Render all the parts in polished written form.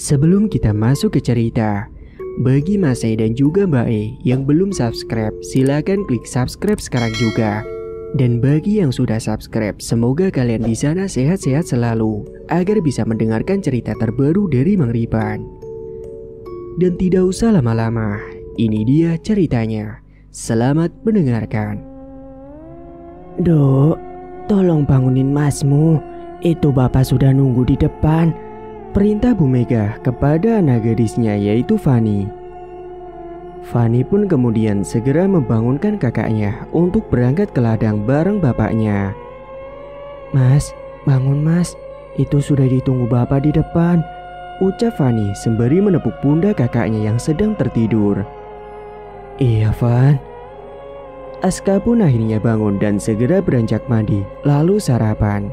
Sebelum kita masuk ke cerita, bagi Mas E dan juga Mbak E yang belum subscribe, silakan klik subscribe sekarang juga. Dan bagi yang sudah subscribe, semoga kalian di sana sehat-sehat selalu agar bisa mendengarkan cerita terbaru dari Mang Ripan. Dan tidak usah lama-lama, ini dia ceritanya. Selamat mendengarkan. Dok, tolong bangunin masmu. Itu bapak sudah nunggu di depan. Perintah Bu Mega kepada anak gadisnya yaitu Fani. Fani pun kemudian segera membangunkan kakaknya untuk berangkat ke ladang bareng bapaknya. Mas, bangun mas. Itu sudah ditunggu bapak di depan, ucap Fani sembari menepuk pundak kakaknya yang sedang tertidur. Iya Van. Aska pun akhirnya bangun dan segera beranjak mandi lalu sarapan.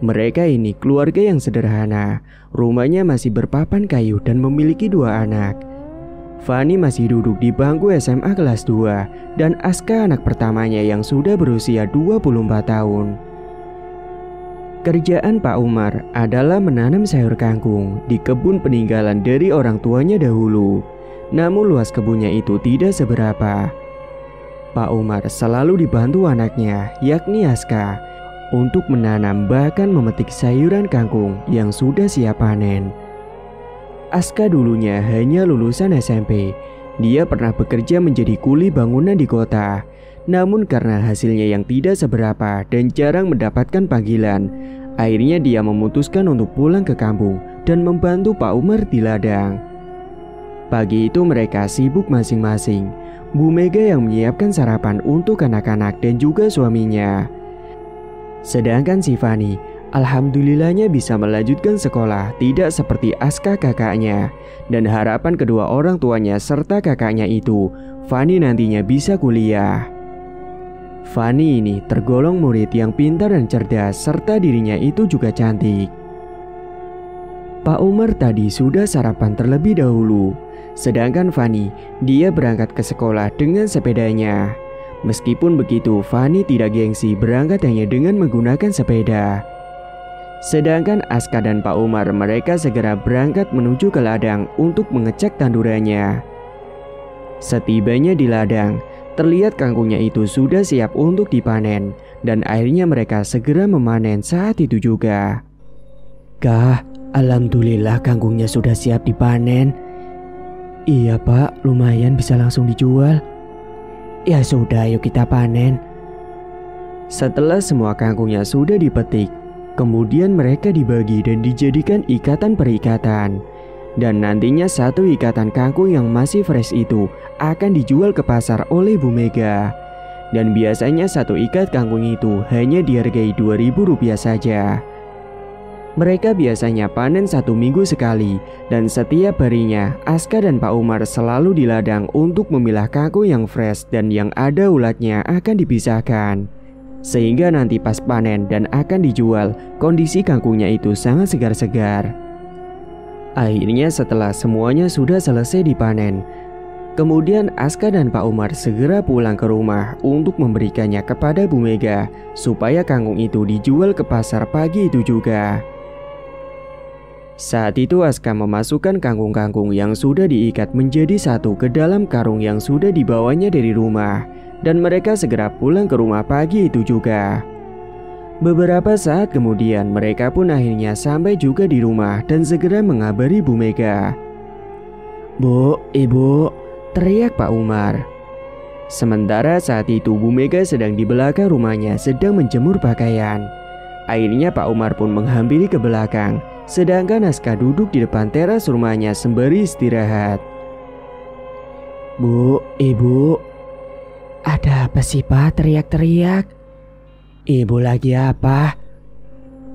Mereka ini keluarga yang sederhana, rumahnya masih berpapan kayu dan memiliki 2 anak. Fani masih duduk di bangku SMA kelas 2 dan Aska anak pertamanya yang sudah berusia 24 tahun. Kerjaan Pak Umar adalah menanam sayur kangkung di kebun peninggalan dari orang tuanya dahulu. Namun luas kebunnya itu tidak seberapa. Pak Umar selalu dibantu anaknya yakni Aska untuk menanam bahkan memetik sayuran kangkung yang sudah siap panen. Aska dulunya hanya lulusan SMP. Dia pernah bekerja menjadi kuli bangunan di kota. Namun karena hasilnya yang tidak seberapa dan jarang mendapatkan panggilan, akhirnya dia memutuskan untuk pulang ke kampung dan membantu Pak Umar di ladang. Pagi itu mereka sibuk masing-masing. Bu Mega yang menyiapkan sarapan untuk anak-anak dan juga suaminya. Sedangkan si Fani, alhamdulillahnya bisa melanjutkan sekolah tidak seperti Aska kakaknya. Dan harapan kedua orang tuanya serta kakaknya itu, Fani nantinya bisa kuliah. Fani ini tergolong murid yang pintar dan cerdas serta dirinya itu juga cantik. Pak Umar tadi sudah sarapan terlebih dahulu. Sedangkan Fani, dia berangkat ke sekolah dengan sepedanya. Meskipun begitu, Fani tidak gengsi berangkat hanya dengan menggunakan sepeda. Sedangkan Aska dan Pak Umar mereka segera berangkat menuju ke ladang untuk mengecek tandurannya. Setibanya di ladang, terlihat kangkungnya itu sudah siap untuk dipanen dan akhirnya mereka segera memanen saat itu juga. Kah, alhamdulillah kangkungnya sudah siap dipanen. Iya Pak, lumayan bisa langsung dijual. Ya sudah, yuk kita panen. Setelah semua kangkungnya sudah dipetik, kemudian mereka dibagi dan dijadikan ikatan per ikatan. Dan nantinya satu ikatan kangkung yang masih fresh itu akan dijual ke pasar oleh Bu Mega. Dan biasanya satu ikat kangkung itu hanya dihargai Rp2.000 saja. Mereka biasanya panen 1 minggu sekali dan setiap harinya Aska dan Pak Umar selalu di ladang untuk memilah kangkung yang fresh dan yang ada ulatnya akan dipisahkan. Sehingga nanti pas panen dan akan dijual, kondisi kangkungnya itu sangat segar-segar. Akhirnya setelah semuanya sudah selesai dipanen, kemudian Aska dan Pak Umar segera pulang ke rumah untuk memberikannya kepada Bu Mega supaya kangkung itu dijual ke pasar pagi itu juga. Saat itu Aska memasukkan kangkung-kangkung yang sudah diikat menjadi satu ke dalam karung yang sudah dibawanya dari rumah. Dan mereka segera pulang ke rumah pagi itu juga. Beberapa saat kemudian mereka pun akhirnya sampai juga di rumah dan segera mengabari Bu Mega. Bu, Ibu, teriak Pak Umar. Sementara saat itu Bu Mega sedang di belakang rumahnya sedang menjemur pakaian. Akhirnya Pak Umar pun menghampiri ke belakang. Sedangkan Aska duduk di depan teras rumahnya sembari istirahat. Bu, Ibu, ada apa sih Pak teriak-teriak? Ibu lagi apa?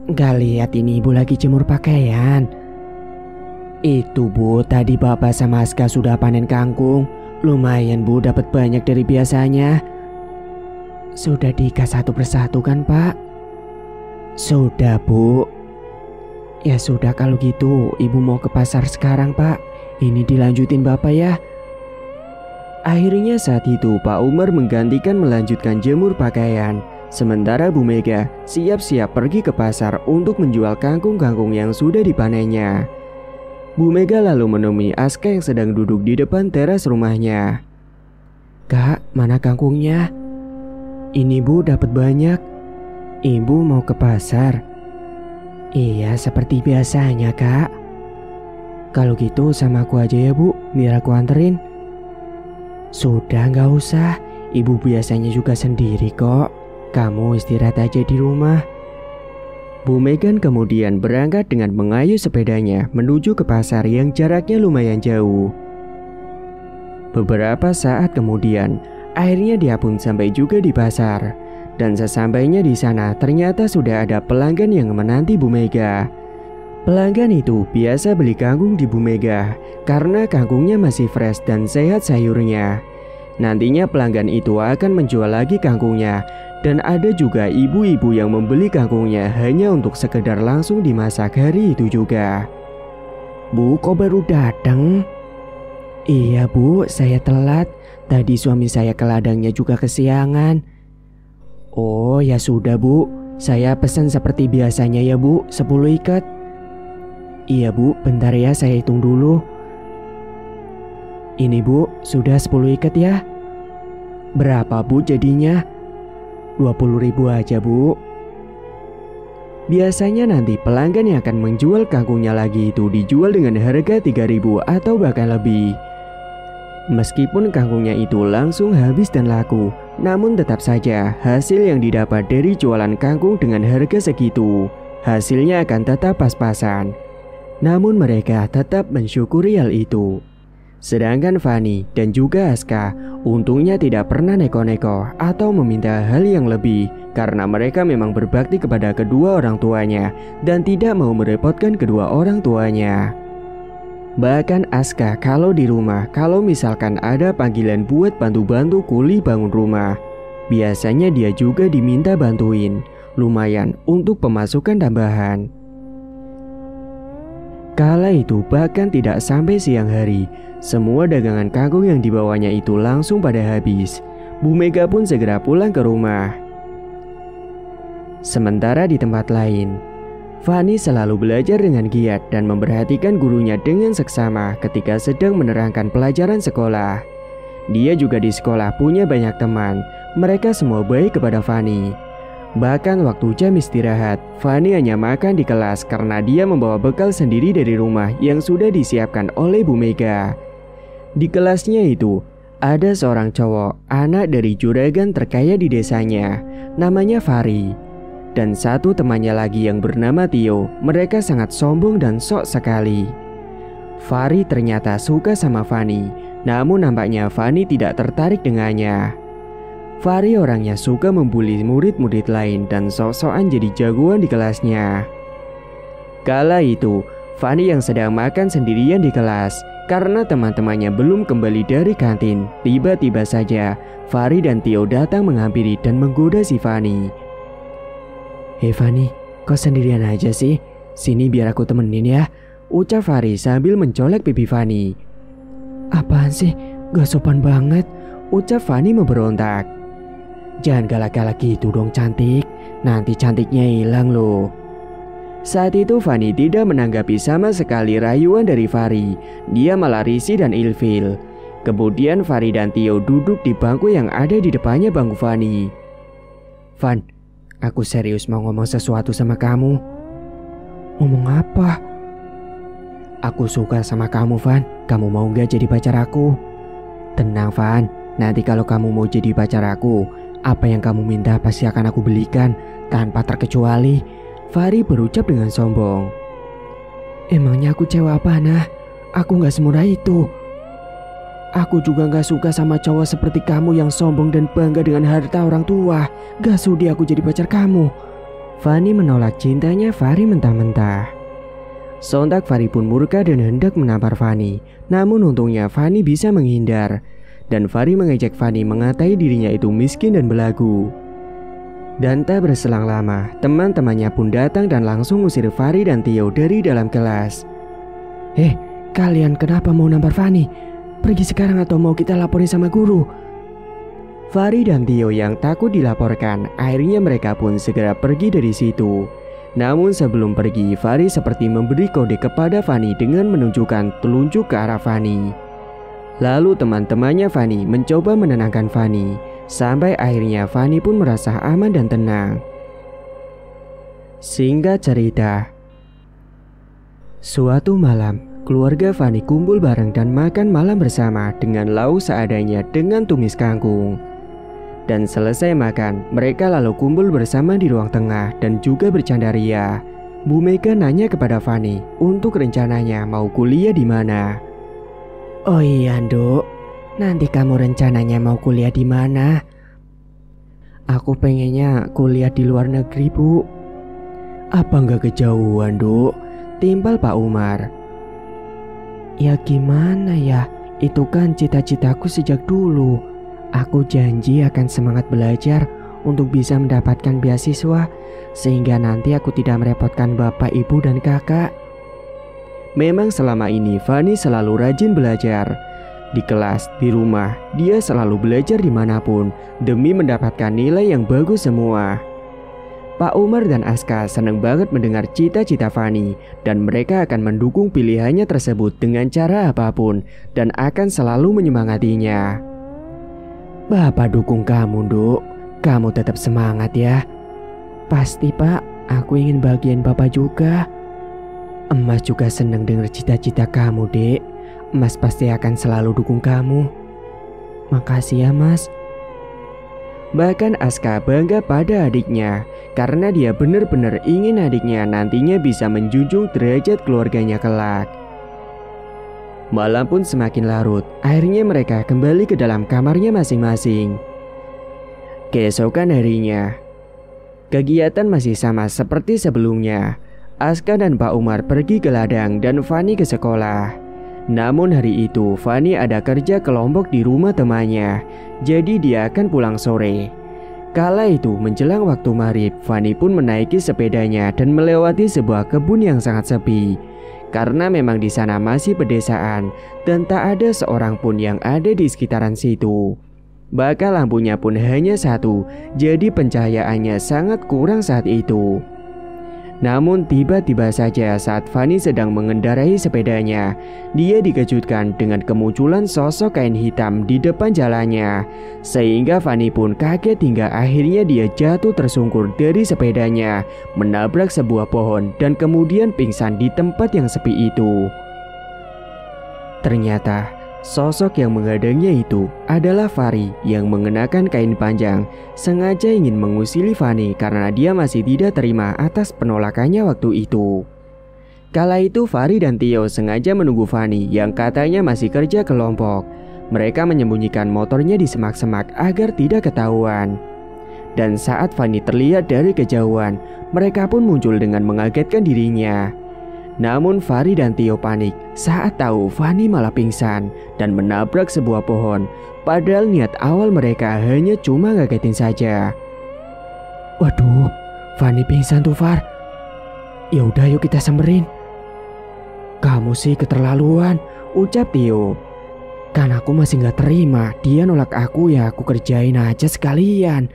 Gak lihat ini Ibu lagi jemur pakaian. Itu Bu, tadi Bapak sama Aska sudah panen kangkung. Lumayan Bu, dapat banyak dari biasanya. Sudah diikat satu persatu kan Pak? Sudah Bu. Ya sudah kalau gitu, Ibu mau ke pasar sekarang Pak. Ini dilanjutin Bapak ya. Akhirnya saat itu Pak Umar menggantikan melanjutkan jemur pakaian. Sementara Bu Mega siap-siap pergi ke pasar untuk menjual kangkung-kangkung yang sudah dipanennya. Bu Mega lalu menemui Aska yang sedang duduk di depan teras rumahnya. Kak, mana kangkungnya? Ini Bu dapat banyak. Ibu mau ke pasar? Iya, seperti biasanya Kak. Kalau gitu sama aku aja ya Bu, biar aku anterin. Sudah, gak usah. Ibu biasanya juga sendiri kok. Kamu istirahat aja di rumah. Bu Megan kemudian berangkat dengan mengayuh sepedanya menuju ke pasar yang jaraknya lumayan jauh. Beberapa saat kemudian, akhirnya dia pun sampai juga di pasar. Dan sesampainya di sana ternyata sudah ada pelanggan yang menanti Bu Mega. Pelanggan itu biasa beli kangkung di Bu Mega karena kangkungnya masih fresh dan sehat sayurnya. Nantinya pelanggan itu akan menjual lagi kangkungnya. Dan ada juga ibu-ibu yang membeli kangkungnya hanya untuk sekedar langsung dimasak hari itu juga. Bu, kok baru datang? Iya Bu, saya telat. Tadi suami saya ke ladangnya juga kesiangan. Oh ya sudah Bu, saya pesan seperti biasanya ya Bu, 10 ikat. Iya Bu, bentar ya saya hitung dulu. Ini Bu, sudah 10 ikat ya. Berapa Bu jadinya? 20.000 aja Bu. Biasanya nanti pelanggan yang akan menjual kangkungnya lagi itu dijual dengan harga 3.000 atau bahkan lebih. Meskipun kangkungnya itu langsung habis dan laku, namun tetap saja hasil yang didapat dari jualan kangkung dengan harga segitu, hasilnya akan tetap pas-pasan. Namun mereka tetap mensyukuri hal itu. Sedangkan Fanny dan juga Aska untungnya tidak pernah neko-neko atau meminta hal yang lebih karena mereka memang berbakti kepada kedua orang tuanya dan tidak mau merepotkan kedua orang tuanya. Bahkan Aska kalau di rumah, kalau misalkan ada panggilan buat bantu-bantu kuli bangun rumah, biasanya dia juga diminta bantuin, lumayan untuk pemasukan tambahan. Kala itu bahkan tidak sampai siang hari, semua dagangan kangkung yang dibawanya itu langsung pada habis. Bu Mega pun segera pulang ke rumah. Sementara di tempat lain, Fanny selalu belajar dengan giat dan memperhatikan gurunya dengan seksama ketika sedang menerangkan pelajaran sekolah. Dia juga di sekolah punya banyak teman, mereka semua baik kepada Fanny. Bahkan waktu jam istirahat, Fanny hanya makan di kelas karena dia membawa bekal sendiri dari rumah yang sudah disiapkan oleh Bu Mega. Di kelasnya itu, ada seorang cowok, anak dari juragan terkaya di desanya, namanya Fahri. Dan satu temannya lagi yang bernama Tio, mereka sangat sombong dan sok sekali. Fahri ternyata suka sama Fanny, namun nampaknya Fanny tidak tertarik dengannya. Fahri orangnya suka membuli murid-murid lain dan sok-sokan jadi jagoan di kelasnya. Kala itu, Fanny yang sedang makan sendirian di kelas karena teman-temannya belum kembali dari kantin. Tiba-tiba saja, Fahri dan Tio datang menghampiri dan menggoda si Fanny. Hei Fanny, kok sendirian aja sih? Sini biar aku temenin ya, ucap Fahri sambil mencolek pipi Fanny. Apaan sih? Gak sopan banget, ucap Fanny memberontak. Jangan galak-galak gitu dong cantik, nanti cantiknya hilang loh. Saat itu Fanny tidak menanggapi sama sekali rayuan dari Fahri, dia malah risih dan ilfil. Kemudian Fahri dan Tio duduk di bangku yang ada di depannya bangku Fanny. Van, aku serius mau ngomong sesuatu sama kamu. Ngomong apa? Aku suka sama kamu Van, kamu mau gak jadi pacar aku? Tenang Van, nanti kalau kamu mau jadi pacar aku, apa yang kamu minta pasti akan aku belikan tanpa terkecuali, Fahri berucap dengan sombong. Emangnya aku cewek apa nah? Aku gak semurah itu. Aku juga gak suka sama cowok seperti kamu yang sombong dan bangga dengan harta orang tua. Gak sudi aku jadi pacar kamu. Fanny menolak cintanya Fahri mentah-mentah. Sontak Fahri pun murka dan hendak menampar Fanny. Namun untungnya Fanny bisa menghindar. Dan Fahri mengejek Fanny mengatai dirinya itu miskin dan belagu. Dan tak berselang lama, teman-temannya pun datang dan langsung usir Fahri dan Tio dari dalam kelas. Kalian kenapa mau nampar Fanny? Pergi sekarang atau mau kita laporin sama guru? Fahri dan Tio yang takut dilaporkan, akhirnya mereka pun segera pergi dari situ. Namun sebelum pergi, Fahri seperti memberi kode kepada Fanny dengan menunjukkan telunjuk ke arah Fanny. Lalu teman-temannya Fanny mencoba menenangkan Fanny, sampai akhirnya Fanny pun merasa aman dan tenang. Singkat cerita, suatu malam, keluarga Fanny kumpul bareng dan makan malam bersama dengan lauk seadanya dengan tumis kangkung. Dan selesai makan, mereka lalu kumpul bersama di ruang tengah dan juga bercanda ria. Bu Mega nanya kepada Fanny untuk rencananya mau kuliah di mana. Oh iya, Nduk. Nanti kamu rencananya mau kuliah di mana? Aku pengennya kuliah di luar negeri, Bu. Apa nggak kejauhan, Nduk? Timpal Pak Umar. Ya gimana ya? Itu kan cita-citaku sejak dulu. Aku janji akan semangat belajar untuk bisa mendapatkan beasiswa, sehingga nanti aku tidak merepotkan bapak, ibu, dan kakak. Memang selama ini Fanny selalu rajin belajar. Di kelas, di rumah, dia selalu belajar dimanapun demi mendapatkan nilai yang bagus semua. Pak Umar dan Aska senang banget mendengar cita-cita Fanny, dan mereka akan mendukung pilihannya tersebut dengan cara apapun dan akan selalu menyemangatinya. Bapak dukung kamu, Nduk. Kamu tetap semangat ya. Pasti, Pak. Aku ingin bagian Bapak juga. Emas juga senang dengar cita-cita kamu, Dek. Emas pasti akan selalu dukung kamu. Makasih ya, Mas. Bahkan Aska bangga pada adiknya karena dia benar-benar ingin adiknya nantinya bisa menjunjung derajat keluarganya kelak. Malam pun semakin larut. Akhirnya mereka kembali ke dalam kamarnya masing-masing. Keesokan harinya, kegiatan masih sama seperti sebelumnya. Aska dan Pak Umar pergi ke ladang dan Fanny ke sekolah. Namun hari itu Fanny ada kerja kelompok di rumah temannya, jadi dia akan pulang sore. Kala itu menjelang waktu maghrib, Fanny pun menaiki sepedanya dan melewati sebuah kebun yang sangat sepi. Karena memang di sana masih pedesaan dan tak ada seorang pun yang ada di sekitaran situ. Bahkan lampunya pun hanya satu, jadi pencahayaannya sangat kurang saat itu. Namun tiba-tiba saja saat Fanny sedang mengendarai sepedanya, dia dikejutkan dengan kemunculan sosok kain hitam di depan jalannya. Sehingga Fanny pun kaget hingga akhirnya dia jatuh tersungkur dari sepedanya, menabrak sebuah pohon dan kemudian pingsan di tempat yang sepi itu. Ternyata sosok yang menghadangnya itu adalah Fahri yang mengenakan kain panjang, sengaja ingin mengusili Fanny karena dia masih tidak terima atas penolakannya waktu itu. Kala itu Fahri dan Tio sengaja menunggu Fanny yang katanya masih kerja kelompok. Mereka menyembunyikan motornya di semak-semak agar tidak ketahuan. Dan saat Fanny terlihat dari kejauhan, mereka pun muncul dengan mengagetkan dirinya. Namun Fahri dan Tio panik saat tahu Fanny malah pingsan dan menabrak sebuah pohon. Padahal niat awal mereka hanya cuma ngagetin saja. Waduh, Fanny pingsan tuh, Far. Ya udah, yuk kita samperin. Kamu sih keterlaluan, ucap Tio. Kan aku masih gak terima, dia nolak aku, ya aku kerjain aja sekalian.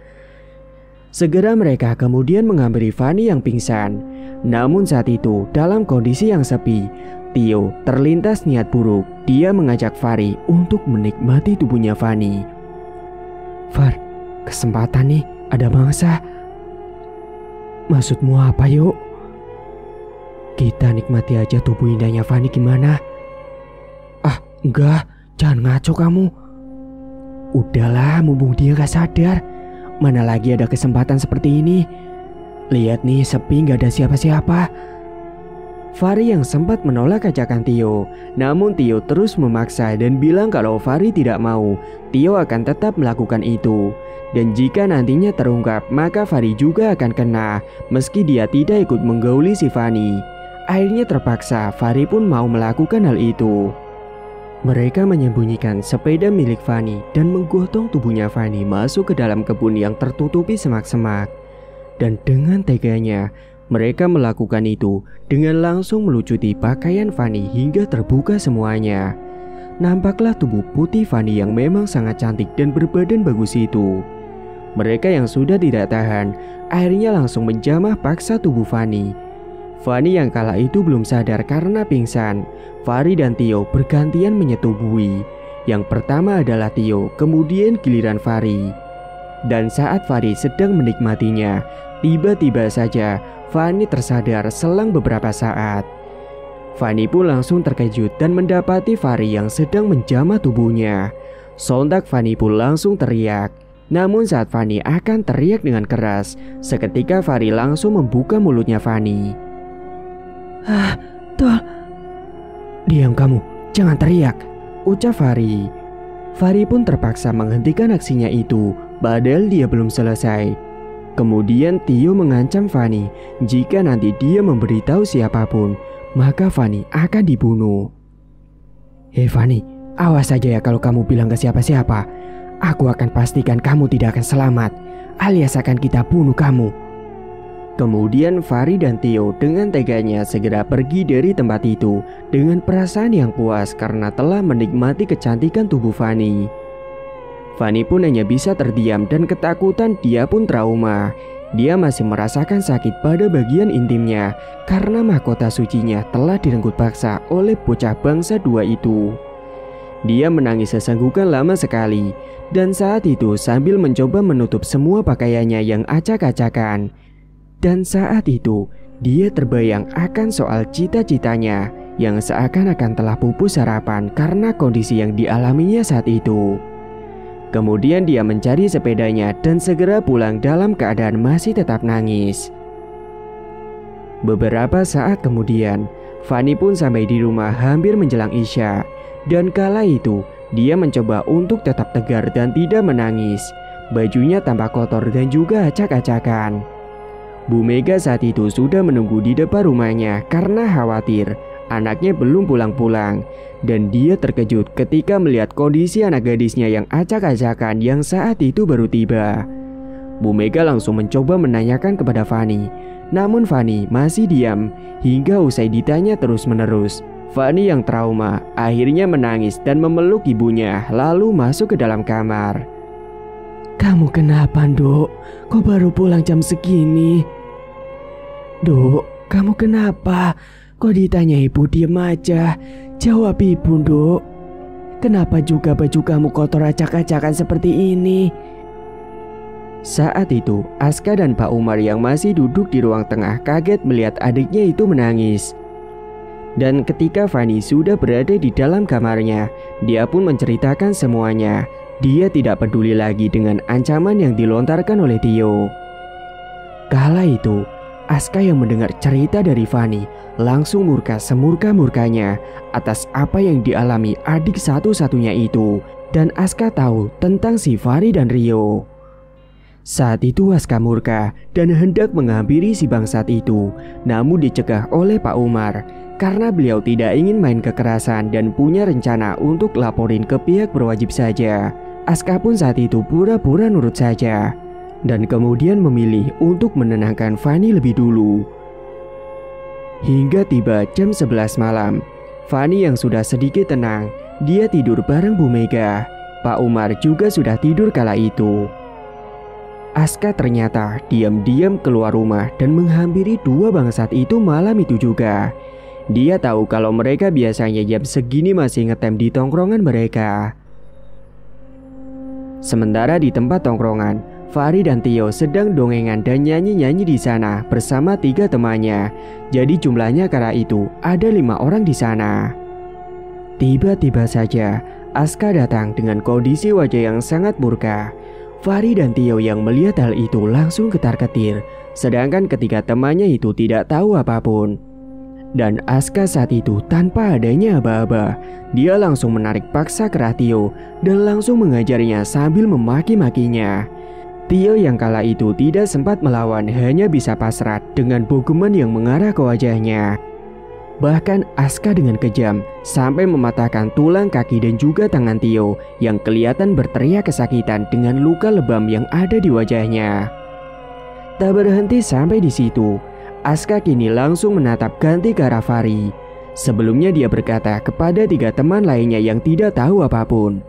Segera mereka kemudian menghampiri Fanny yang pingsan. Namun saat itu dalam kondisi yang sepi, Tio terlintas niat buruk. Dia mengajak Fahri untuk menikmati tubuhnya Fanny. Far, kesempatan nih, ada mangsa. Maksudmu apa, yuk? Kita nikmati aja tubuh indahnya Fanny, gimana? Ah, enggak, jangan ngaco kamu. Udahlah, mumpung dia gak sadar. Mana lagi ada kesempatan seperti ini. Lihat nih, sepi gak ada siapa-siapa. Fahri yang sempat menolak ajakan Tio, namun Tio terus memaksa dan bilang kalau Fahri tidak mau, Tio akan tetap melakukan itu. Dan jika nantinya terungkap, maka Fahri juga akan kena, meski dia tidak ikut menggauli si Fanny. Akhirnya terpaksa, Fahri pun mau melakukan hal itu. Mereka menyembunyikan sepeda milik Fanny dan menggotong tubuhnya Fanny masuk ke dalam kebun yang tertutupi semak-semak. Dan dengan teganya, mereka melakukan itu dengan langsung melucuti pakaian Fanny hingga terbuka semuanya. Nampaklah tubuh putih Fanny yang memang sangat cantik dan berbadan bagus itu. Mereka yang sudah tidak tahan akhirnya langsung menjamah paksa tubuh Fanny. Fanny yang kala itu belum sadar karena pingsan. Fahri dan Tio bergantian menyetubuhi. Yang pertama adalah Tio, kemudian giliran Fahri. Dan saat Fahri sedang menikmatinya, tiba-tiba saja Fanny tersadar selang beberapa saat. Fanny pun langsung terkejut dan mendapati Fahri yang sedang menjamah tubuhnya. Sontak Fanny pun langsung teriak. Namun saat Fanny akan teriak dengan keras, seketika Fahri langsung membuka mulutnya Fanny. Diam kamu, jangan teriak, ucap Fahri. Fahri pun terpaksa menghentikan aksinya itu, padahal dia belum selesai. Kemudian Tio mengancam Fanny jika nanti dia memberitahu siapapun, maka Fanny akan dibunuh. Hei Fanny, awas saja ya kalau kamu bilang ke siapa-siapa. Aku akan pastikan kamu tidak akan selamat, alias akan kita bunuh kamu. Kemudian Fahri dan Tio dengan teganya segera pergi dari tempat itu dengan perasaan yang puas karena telah menikmati kecantikan tubuh Fanny. Fanny pun hanya bisa terdiam dan ketakutan, dia pun trauma. Dia masih merasakan sakit pada bagian intimnya karena mahkota sucinya telah direnggut paksa oleh bocah bangsa dua itu. Dia menangis sesenggukan lama sekali dan saat itu sambil mencoba menutup semua pakaiannya yang acak-acakan. Dan saat itu, dia terbayang akan soal cita-citanya yang seakan-akan telah pupus harapan karena kondisi yang dialaminya saat itu. Kemudian dia mencari sepedanya dan segera pulang dalam keadaan masih tetap nangis. Beberapa saat kemudian, Fanny pun sampai di rumah hampir menjelang Isya. Dan kala itu, dia mencoba untuk tetap tegar dan tidak menangis. Bajunya tampak kotor dan juga acak-acakan. Bu Mega saat itu sudah menunggu di depan rumahnya karena khawatir anaknya belum pulang-pulang. Dan dia terkejut ketika melihat kondisi anak gadisnya yang acak-acakan yang saat itu baru tiba. Bu Mega langsung mencoba menanyakan kepada Fanny. Namun Fanny masih diam hingga usai ditanya terus-menerus. Fanny yang trauma akhirnya menangis dan memeluk ibunya lalu masuk ke dalam kamar. Kamu kenapa, Dok? Kok baru pulang jam segini? Dok, kamu kenapa? Kok ditanya ibu diem aja? Jawab ibu, Dok. Kenapa juga baju kamu kotor acak-acakan seperti ini? Saat itu, Aska dan Pak Umar yang masih duduk di ruang tengah kaget melihat adiknya itu menangis. Dan ketika Fanny sudah berada di dalam kamarnya, dia pun menceritakan semuanya. Dia tidak peduli lagi dengan ancaman yang dilontarkan oleh Tio. Kala itu, Aska yang mendengar cerita dari Fanny langsung murka semurka-murkanya atas apa yang dialami adik satu-satunya itu. Dan Aska tahu tentang si Fahri dan Rio. Saat itu Aska murka dan hendak menghampiri si bangsat itu, namun dicegah oleh Pak Umar karena beliau tidak ingin main kekerasan dan punya rencana untuk laporin ke pihak berwajib saja. Aska pun saat itu pura-pura nurut saja dan kemudian memilih untuk menenangkan Fanny lebih dulu. Hingga tiba jam 11 malam, Fanny yang sudah sedikit tenang, dia tidur bareng Bu Mega. Pak Umar juga sudah tidur kala itu. Aska ternyata diam-diam keluar rumah dan menghampiri dua bangsat itu malam itu juga. Dia tahu kalau mereka biasanya jam segini masih ngetem di tongkrongan mereka. Sementara di tempat tongkrongan, Fahri dan Tio sedang dongengan dan nyanyi-nyanyi di sana bersama 3 temannya. Jadi jumlahnya kala itu ada 5 orang di sana. Tiba-tiba saja Aska datang dengan kondisi wajah yang sangat murka. Fahri dan Tio yang melihat hal itu langsung ketar-ketir, sedangkan ketiga temannya itu tidak tahu apapun. Dan Aska saat itu tanpa adanya aba-aba, dia langsung menarik paksa kerah Tio dan langsung mengajarnya sambil memaki-makinya. Tio yang kala itu tidak sempat melawan hanya bisa pasrah dengan bogeman yang mengarah ke wajahnya. Bahkan Aska dengan kejam sampai mematahkan tulang kaki dan juga tangan Tio yang kelihatan berteriak kesakitan dengan luka lebam yang ada di wajahnya. Tak berhenti sampai di situ, Aska kini langsung menatap ganti ke arah Fahri. Sebelumnya dia berkata kepada 3 teman lainnya yang tidak tahu apapun.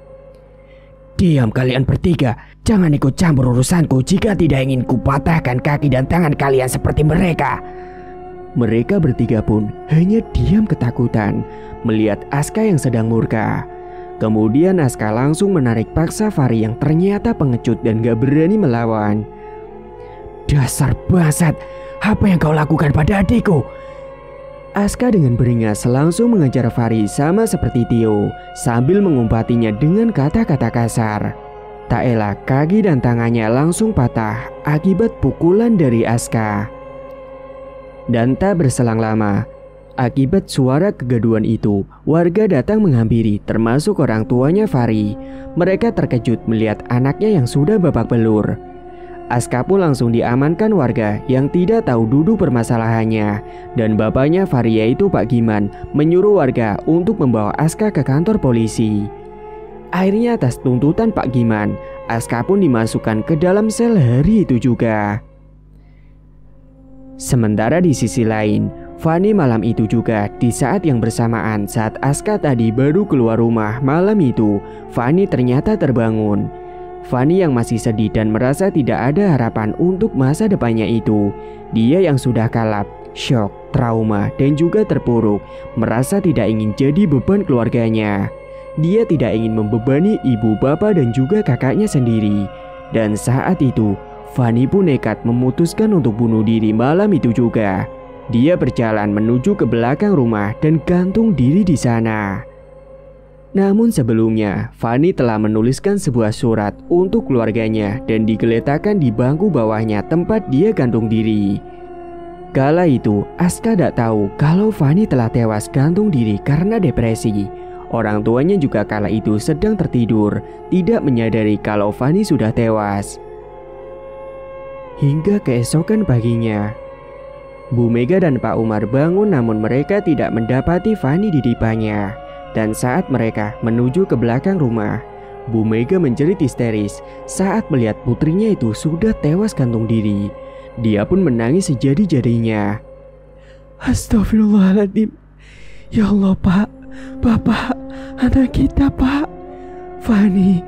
Diam kalian bertiga, jangan ikut campur urusanku jika tidak ingin kupatahkan kaki dan tangan kalian seperti mereka. Mereka bertiga pun hanya diam ketakutan melihat Aska yang sedang murka. Kemudian Aska langsung menarik paksa Fahri yang ternyata pengecut dan gak berani melawan. Dasar bangsat, apa yang kau lakukan pada adikku? Aska dengan beringas langsung mengejar Fahri sama seperti Tio sambil mengumpatinya dengan kata-kata kasar. Tak elak kaki dan tangannya langsung patah akibat pukulan dari Aska. Dan tak berselang lama, akibat suara kegaduhan itu, warga datang menghampiri termasuk orang tuanya Fahri. Mereka terkejut melihat anaknya yang sudah babak belur. Aska pun langsung diamankan warga yang tidak tahu duduk permasalahannya, dan bapaknya Fahri yaitu Pak Giman menyuruh warga untuk membawa Aska ke kantor polisi. Akhirnya atas tuntutan Pak Giman, Aska pun dimasukkan ke dalam sel hari itu juga. Sementara di sisi lain, Fani malam itu juga di saat yang bersamaan saat Aska tadi baru keluar rumah malam itu, Fani ternyata terbangun. Fani yang masih sedih dan merasa tidak ada harapan untuk masa depannya itu. Dia yang sudah kalap, syok, trauma, dan juga terpuruk, merasa tidak ingin jadi beban keluarganya. Dia tidak ingin membebani ibu, bapak, dan juga kakaknya sendiri. Dan saat itu, Fani pun nekat memutuskan untuk bunuh diri malam itu juga. Dia berjalan menuju ke belakang rumah dan gantung diri di sana. Namun sebelumnya, Fani telah menuliskan sebuah surat untuk keluarganya dan digeletakkan di bangku bawahnya tempat dia gantung diri. Kala itu, Aska tak tahu kalau Fani telah tewas gantung diri karena depresi. Orang tuanya juga kala itu sedang tertidur, tidak menyadari kalau Fani sudah tewas. Hingga keesokan paginya, Bu Mega dan Pak Umar bangun namun mereka tidak mendapati Fani di depannya. Dan saat mereka menuju ke belakang rumah, Bu Mega menjerit histeris saat melihat putrinya itu sudah tewas gantung diri. Dia pun menangis sejadi-jadinya. Astagfirullahaladzim. Ya Allah Pak, Bapak, anak kita Pak. Fani,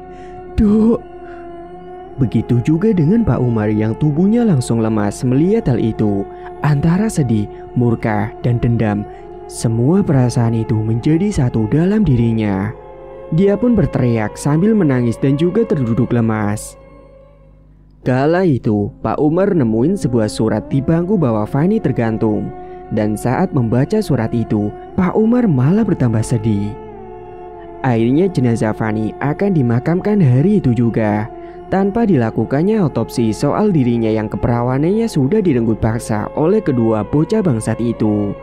Duk. Begitu juga dengan Pak Umar yang tubuhnya langsung lemas melihat hal itu. Antara sedih, murka, dan dendam, semua perasaan itu menjadi satu dalam dirinya. Dia pun berteriak sambil menangis dan juga terduduk lemas. Kala itu, Pak Umar nemuin sebuah surat di bangku bawah Fani tergantung. Dan saat membaca surat itu, Pak Umar malah bertambah sedih. Akhirnya jenazah Fani akan dimakamkan hari itu juga, tanpa dilakukannya otopsi soal dirinya yang keperawanannya sudah direnggut paksa oleh kedua bocah bangsat itu.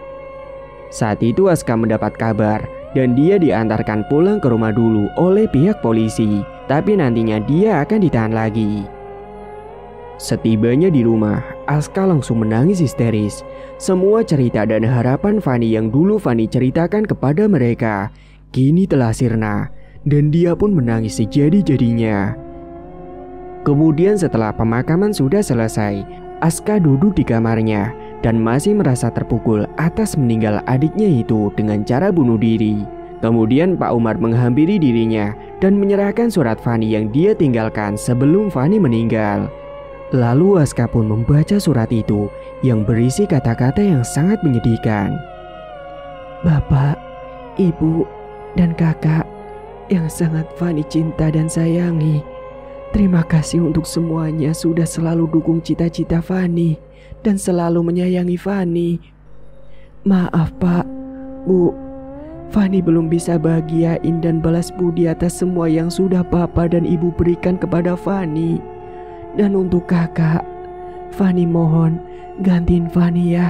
Saat itu Aska mendapat kabar dan dia diantarkan pulang ke rumah dulu oleh pihak polisi, tapi nantinya dia akan ditahan lagi. Setibanya di rumah, Aska langsung menangis histeris. Semua cerita dan harapan Fani yang dulu Fani ceritakan kepada mereka kini telah sirna, dan dia pun menangis sejadi-jadinya. Kemudian setelah pemakaman sudah selesai, Aska duduk di kamarnya dan masih merasa terpukul atas meninggal adiknya itu dengan cara bunuh diri. Kemudian Pak Umar menghampiri dirinya dan menyerahkan surat Fani yang dia tinggalkan sebelum Fani meninggal. Lalu Aska pun membaca surat itu yang berisi kata-kata yang sangat menyedihkan. Bapak, Ibu, dan kakak yang sangat Fani cinta dan sayangi, terima kasih untuk semuanya sudah selalu dukung cita-cita Fani dan selalu menyayangi Fani. Maaf Pak, Bu, Fani belum bisa bahagiain dan balas budi atas semua yang sudah Bapak dan Ibu berikan kepada Fani. Dan untuk kakak, Fani mohon gantiin Fani ya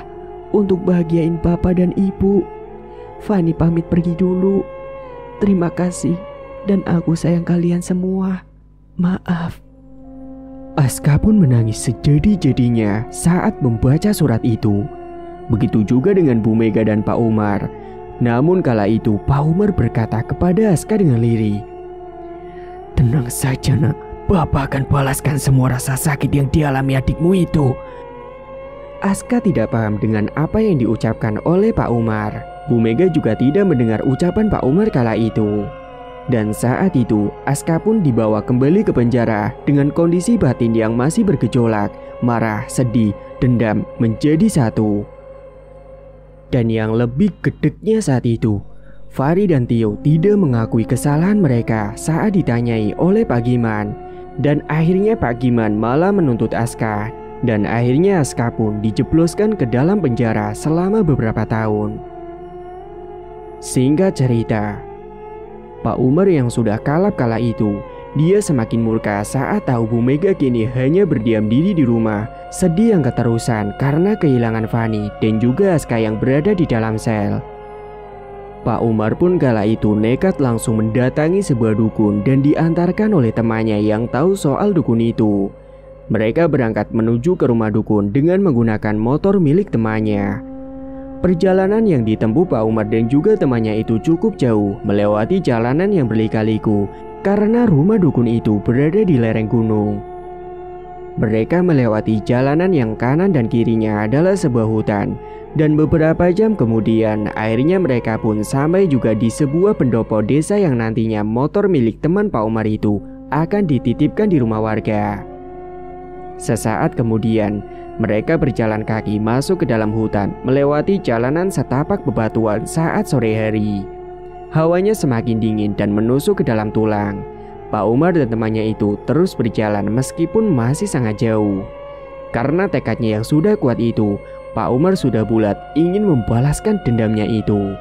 untuk bahagiain Bapak dan Ibu. Fani pamit pergi dulu. Terima kasih dan aku sayang kalian semua. Maaf. Aska pun menangis sejadi-jadinya saat membaca surat itu. Begitu juga dengan Bu Mega dan Pak Umar. Namun kala itu Pak Umar berkata kepada Aska dengan lirih, "Tenang saja nak, Bapak akan balaskan semua rasa sakit yang dialami adikmu itu." Aska tidak paham dengan apa yang diucapkan oleh Pak Umar. Bu Mega juga tidak mendengar ucapan Pak Umar kala itu. Dan saat itu, Aska pun dibawa kembali ke penjara dengan kondisi batin yang masih bergejolak, marah, sedih, dendam menjadi satu. Dan yang lebih gedeknya saat itu, Fahri dan Tio tidak mengakui kesalahan mereka saat ditanyai oleh Pak Giman. Dan akhirnya Pak Giman malah menuntut Aska. Dan akhirnya Aska pun dijebloskan ke dalam penjara selama beberapa tahun. Singkat cerita, Pak Umar yang sudah kalap kala itu, dia semakin murka saat tahu Bu Mega kini hanya berdiam diri di rumah, sedih yang keterusan karena kehilangan Fani dan juga Aska yang berada di dalam sel. Pak Umar pun kala itu nekat langsung mendatangi sebuah dukun dan diantarkan oleh temannya yang tahu soal dukun itu. Mereka berangkat menuju ke rumah dukun dengan menggunakan motor milik temannya. Perjalanan yang ditempuh Pak Umar dan juga temannya itu cukup jauh, melewati jalanan yang berliku-liku karena rumah dukun itu berada di lereng gunung. Mereka melewati jalanan yang kanan dan kirinya adalah sebuah hutan. Dan beberapa jam kemudian akhirnya mereka pun sampai juga di sebuah pendopo desa yang nantinya motor milik teman Pak Umar itu akan dititipkan di rumah warga. Sesaat kemudian mereka berjalan kaki masuk ke dalam hutan, melewati jalanan setapak bebatuan saat sore hari. Hawanya semakin dingin dan menusuk ke dalam tulang. Pak Umar dan temannya itu terus berjalan meskipun masih sangat jauh. Karena tekadnya yang sudah kuat itu, Pak Umar sudah bulat ingin membalaskan dendamnya itu.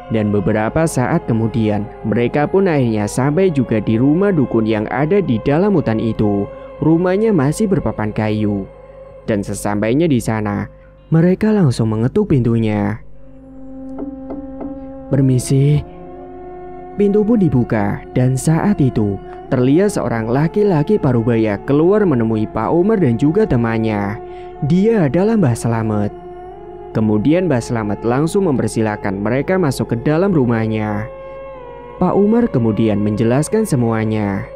Dan beberapa saat kemudian, mereka pun akhirnya sampai juga di rumah dukun yang ada di dalam hutan itu. Rumahnya masih berpapan kayu. Dan sesampainya di sana, mereka langsung mengetuk pintunya. "Permisi." Pintu pun dibuka dan saat itu terlihat seorang laki-laki parubaya keluar menemui Pak Umar dan juga temannya. Dia adalah Mbah Slamet. Kemudian Mbah Slamet langsung mempersilahkan mereka masuk ke dalam rumahnya. Pak Umar kemudian menjelaskan semuanya.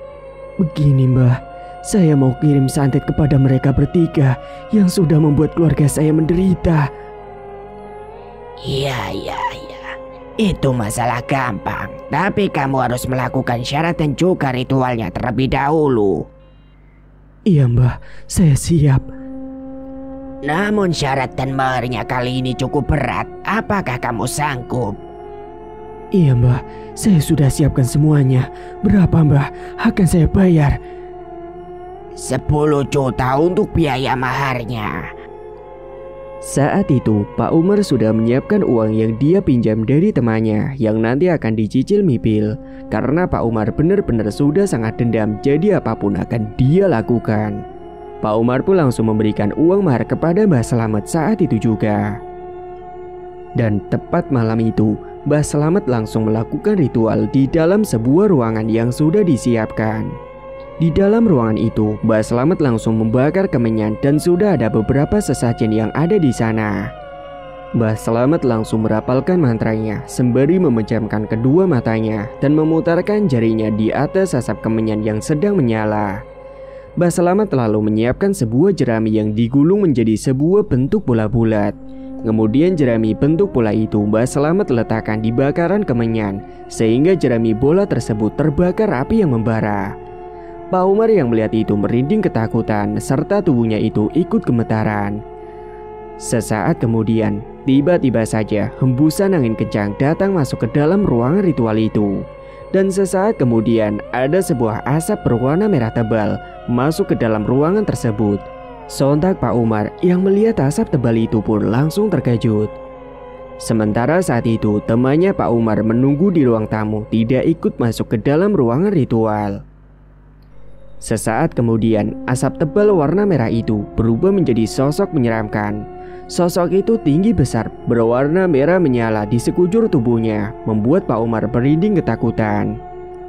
"Begini Mbah, saya mau kirim santet kepada mereka bertiga yang sudah membuat keluarga saya menderita." Iya. Itu masalah gampang. Tapi kamu harus melakukan syarat dan juga ritualnya terlebih dahulu. "Iya Mbah, saya siap." Namun syarat dan maharnya kali ini cukup berat. Apakah kamu sanggup? "Iya Mbah, saya sudah siapkan semuanya. Berapa Mbah akan saya bayar?" 10 juta untuk biaya maharnya. Saat itu Pak Umar sudah menyiapkan uang yang dia pinjam dari temannya yang nanti akan dicicil mipil. Karena Pak Umar benar-benar sudah sangat dendam, jadi apapun akan dia lakukan. Pak Umar pun langsung memberikan uang mahar kepada Mbah Slamet saat itu juga. Dan tepat malam itu, Mbah Slamet langsung melakukan ritual di dalam sebuah ruangan yang sudah disiapkan. Di dalam ruangan itu, Mbah Slamet langsung membakar kemenyan dan sudah ada beberapa sesajen yang ada di sana. Mbah Slamet langsung merapalkan mantranya sembari memejamkan kedua matanya dan memutarkan jarinya di atas asap kemenyan yang sedang menyala. Mbah Slamet lalu menyiapkan sebuah jerami yang digulung menjadi sebuah bentuk bola bulat. Kemudian jerami bentuk bola itu Mbah Slamet letakkan di bakaran kemenyan sehingga jerami bola tersebut terbakar api yang membara. Pak Umar yang melihat itu merinding ketakutan serta tubuhnya itu ikut gemetaran. Sesaat kemudian, tiba-tiba saja hembusan angin kencang datang masuk ke dalam ruangan ritual itu. Dan sesaat kemudian ada sebuah asap berwarna merah tebal masuk ke dalam ruangan tersebut. Sontak Pak Umar yang melihat asap tebal itu pun langsung terkejut. Sementara saat itu temannya Pak Umar menunggu di ruang tamu tidak ikut masuk ke dalam ruangan ritual. Sesaat kemudian, asap tebal warna merah itu berubah menjadi sosok menyeramkan. Sosok itu tinggi besar, berwarna merah menyala di sekujur tubuhnya, membuat Pak Umar merinding ketakutan.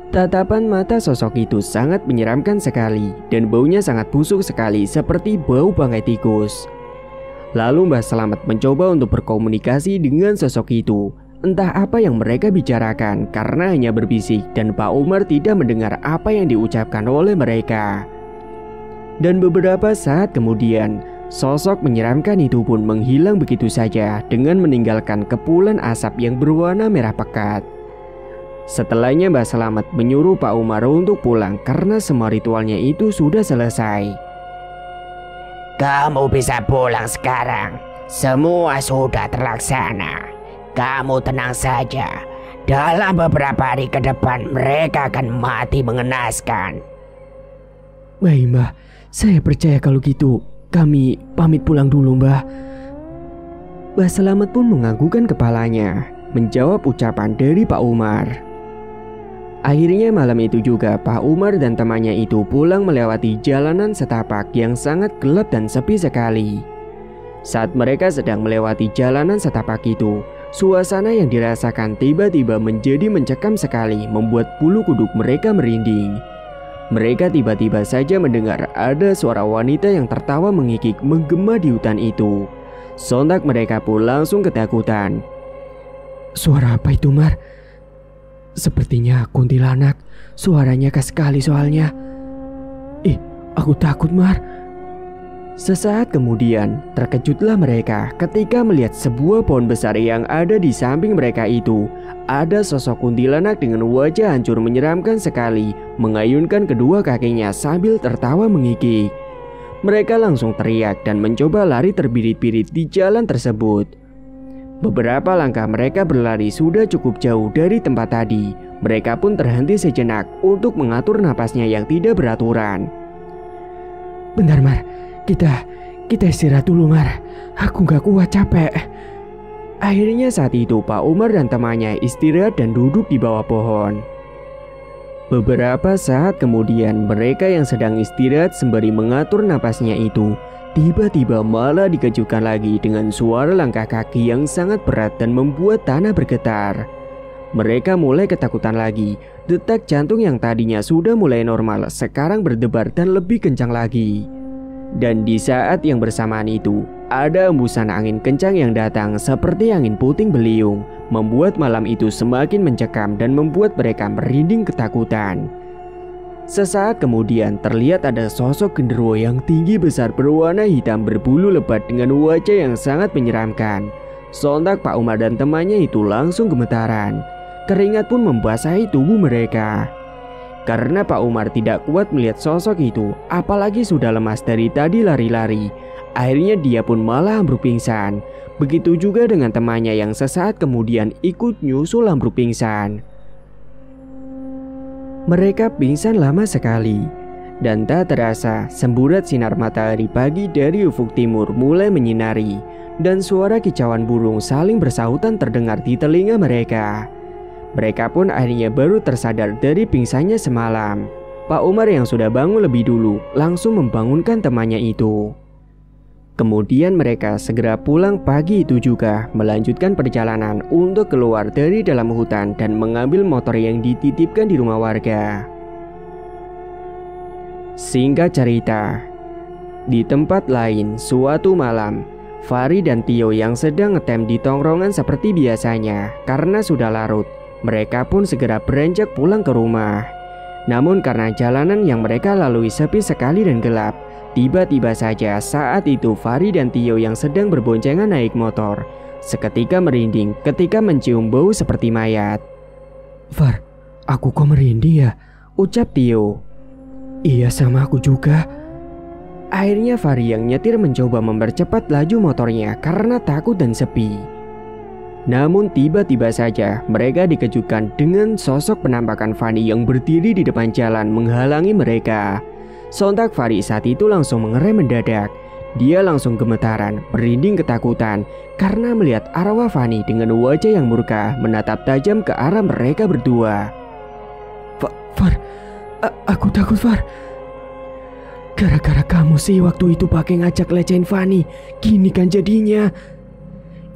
Tatapan mata sosok itu sangat menyeramkan sekali, dan baunya sangat busuk sekali seperti bau bangkai tikus. Lalu Mbah Slamet mencoba untuk berkomunikasi dengan sosok itu. Entah apa yang mereka bicarakan karena hanya berbisik dan Pak Umar tidak mendengar apa yang diucapkan oleh mereka. Dan beberapa saat kemudian, sosok menyeramkan itu pun menghilang begitu saja dengan meninggalkan kepulan asap yang berwarna merah pekat. Setelahnya Mbah Selamat menyuruh Pak Umar untuk pulang karena semua ritualnya itu sudah selesai. Kamu bisa pulang sekarang. Semua sudah terlaksana. Kamu tenang saja. Dalam beberapa hari ke depan mereka akan mati mengenaskan. Baik Mbah, saya percaya kalau gitu. Kami pamit pulang dulu Mbah. Mbah Selamat pun menganggukkan kepalanya, menjawab ucapan dari Pak Umar. Akhirnya malam itu juga Pak Umar dan temannya itu pulang melewati jalanan setapak yang sangat gelap dan sepi sekali. Saat mereka sedang melewati jalanan setapak itu, suasana yang dirasakan tiba-tiba menjadi mencekam sekali, membuat bulu kuduk mereka merinding. Mereka tiba-tiba saja mendengar ada suara wanita yang tertawa mengikik menggema di hutan itu. Sontak mereka pun langsung ketakutan. Suara apa itu Mar? Sepertinya kuntilanak. Suaranya khas sekali soalnya. Aku takut Mar. Sesaat kemudian terkejutlah mereka ketika melihat sebuah pohon besar yang ada di samping mereka itu. Ada sosok kuntilanak dengan wajah hancur menyeramkan sekali, mengayunkan kedua kakinya sambil tertawa mengikik. Mereka langsung teriak dan mencoba lari terbirit-birit di jalan tersebut. Beberapa langkah mereka berlari sudah cukup jauh dari tempat tadi. Mereka pun terhenti sejenak untuk mengatur napasnya yang tidak beraturan. Bentar Mar, kita istirahat dulu Mar. Aku gak kuat, capek. Akhirnya saat itu Pak Umar dan temannya istirahat dan duduk di bawah pohon. Beberapa saat kemudian mereka yang sedang istirahat sembari mengatur napasnya itu tiba-tiba malah dikejutkan lagi dengan suara langkah kaki yang sangat berat dan membuat tanah bergetar. Mereka mulai ketakutan lagi. Detak jantung yang tadinya sudah mulai normal sekarang berdebar dan lebih kencang lagi. Dan di saat yang bersamaan itu, ada embusan angin kencang yang datang seperti angin puting beliung, membuat malam itu semakin mencekam dan membuat mereka merinding ketakutan. Sesaat kemudian terlihat ada sosok genderuwo yang tinggi besar berwarna hitam berbulu lebat dengan wajah yang sangat menyeramkan. Sontak Pak Umar dan temannya itu langsung gemetaran. Keringat pun membasahi tubuh mereka. Karena Pak Umar tidak kuat melihat sosok itu, apalagi sudah lemas dari tadi lari-lari. Akhirnya dia pun malah ambruk pingsan. Begitu juga dengan temannya yang sesaat kemudian ikut nyusul ambruk pingsan. Mereka pingsan lama sekali. Dan tak terasa semburat sinar matahari pagi dari ufuk timur mulai menyinari. Dan suara kicauan burung saling bersahutan terdengar di telinga mereka. Mereka pun akhirnya baru tersadar dari pingsannya semalam. Pak Umar yang sudah bangun lebih dulu langsung membangunkan temannya itu. Kemudian mereka segera pulang pagi itu juga, melanjutkan perjalanan untuk keluar dari dalam hutan dan mengambil motor yang dititipkan di rumah warga. Singkat cerita, di tempat lain suatu malam, Fari dan Tio yang sedang ngetem di tongkrongan seperti biasanya. Karena sudah larut, mereka pun segera beranjak pulang ke rumah. Namun karena jalanan yang mereka lalui sepi sekali dan gelap, tiba-tiba saja saat itu Fari dan Tio yang sedang berboncengan naik motor seketika merinding ketika mencium bau seperti mayat. Far, aku kok merinding ya? Ucap Tio. Iya sama aku juga. Akhirnya Fari yang nyetir mencoba mempercepat laju motornya karena takut dan sepi. Namun tiba-tiba saja mereka dikejutkan dengan sosok penampakan Fani yang berdiri di depan jalan menghalangi mereka. Sontak Fari saat itu langsung mengerem mendadak. Dia langsung gemetaran, merinding ketakutan karena melihat arwah Fani dengan wajah yang murka menatap tajam ke arah mereka berdua. Far, aku takut Far. Gara-gara kamu sih waktu itu pakai ngajak lecehin Fani. Gini kan jadinya.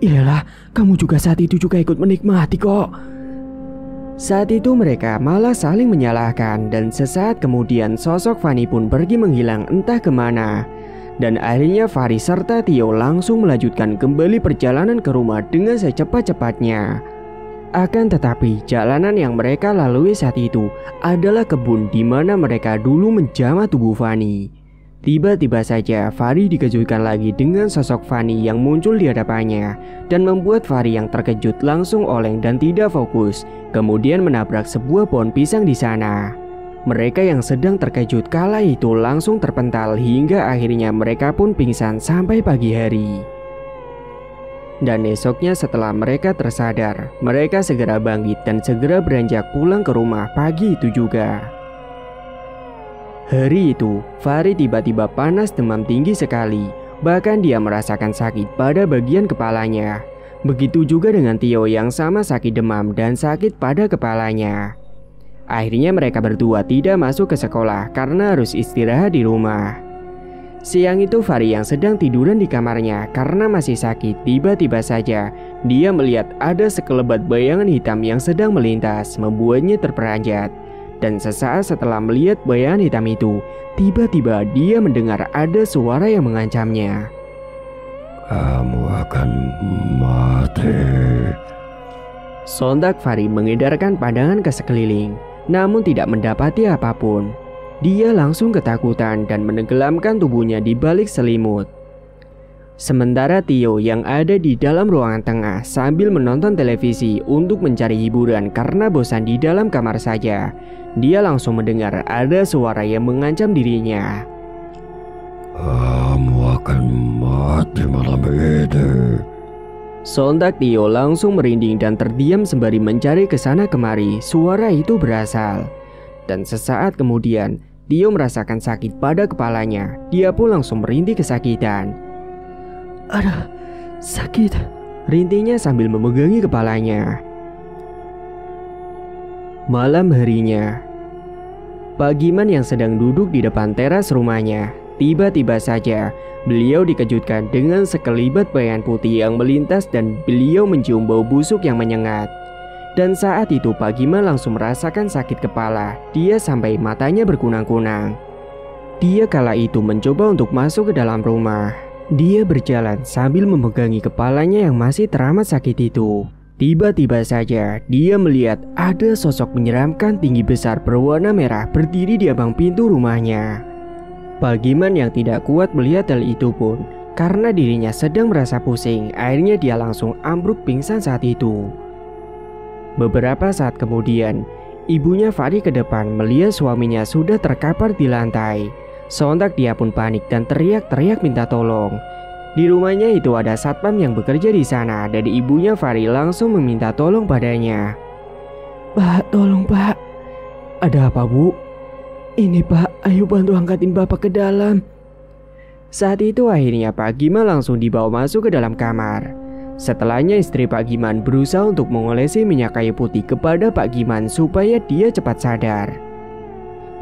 Iyalah, kamu juga saat itu juga ikut menikmati kok. Saat itu mereka malah saling menyalahkan dan sesaat kemudian sosok Fani pun pergi menghilang entah kemana. Dan akhirnya Fari serta Tio langsung melanjutkan kembali perjalanan ke rumah dengan secepat-cepatnya. Akan tetapi jalanan yang mereka lalui saat itu adalah kebun di mana mereka dulu menjamah tubuh Fani. Tiba-tiba saja Fahri dikejutkan lagi dengan sosok Fanny yang muncul di hadapannya dan membuat Fahri yang terkejut langsung oleng dan tidak fokus, kemudian menabrak sebuah pohon pisang di sana. Mereka yang sedang terkejut kala itu langsung terpental hingga akhirnya mereka pun pingsan sampai pagi hari. Dan esoknya setelah mereka tersadar, mereka segera bangkit dan segera beranjak pulang ke rumah pagi itu juga. Hari itu, Fahri tiba-tiba panas demam tinggi sekali, bahkan dia merasakan sakit pada bagian kepalanya. Begitu juga dengan Tio yang sama sakit demam dan sakit pada kepalanya. Akhirnya mereka berdua tidak masuk ke sekolah karena harus istirahat di rumah. Siang itu Fahri yang sedang tiduran di kamarnya karena masih sakit, tiba-tiba saja dia melihat ada sekelebat bayangan hitam yang sedang melintas, membuatnya terperanjat. Dan sesaat setelah melihat bayangan hitam itu, tiba-tiba dia mendengar ada suara yang mengancamnya. Kamu akan mati. Sontak Fahri mengedarkan pandangan ke sekeliling, namun tidak mendapati apapun. Dia langsung ketakutan dan menenggelamkan tubuhnya di balik selimut. Sementara Tio yang ada di dalam ruangan tengah sambil menonton televisi untuk mencari hiburan karena bosan di dalam kamar saja, dia langsung mendengar ada suara yang mengancam dirinya. Kamu akan mati malam ini. Sontak Tio langsung merinding dan terdiam sembari mencari kesana kemari suara itu berasal. Dan sesaat kemudian Tio merasakan sakit pada kepalanya. Dia pun langsung merintih kesakitan. Aduh, sakit, rintihnya sambil memegangi kepalanya. Malam harinya, Pak Giman yang sedang duduk di depan teras rumahnya, tiba-tiba saja beliau dikejutkan dengan sekelibat bayangan putih yang melintas dan beliau mencium bau busuk yang menyengat. Dan saat itu Pak Giman langsung merasakan sakit kepala, dia sampai matanya berkunang-kunang. Dia kala itu mencoba untuk masuk ke dalam rumah. Dia berjalan sambil memegangi kepalanya yang masih teramat sakit itu. Tiba-tiba saja dia melihat ada sosok menyeramkan tinggi besar berwarna merah berdiri di ambang pintu rumahnya. Pak Giman yang tidak kuat melihat hal itu pun, karena dirinya sedang merasa pusing, akhirnya dia langsung ambruk pingsan saat itu. Beberapa saat kemudian, ibunya Fahri ke depan melihat suaminya sudah terkapar di lantai. Sontak dia pun panik dan teriak-teriak minta tolong. Di rumahnya itu ada satpam yang bekerja di sana dan ibunya Fahri langsung meminta tolong padanya. Pak, tolong Pak. Ada apa Bu? Ini Pak, ayo bantu angkatin Bapak ke dalam. Saat itu akhirnya Pak Giman langsung dibawa masuk ke dalam kamar. Setelahnya istri Pak Giman berusaha untuk mengolesi minyak kayu putih kepada Pak Giman supaya dia cepat sadar.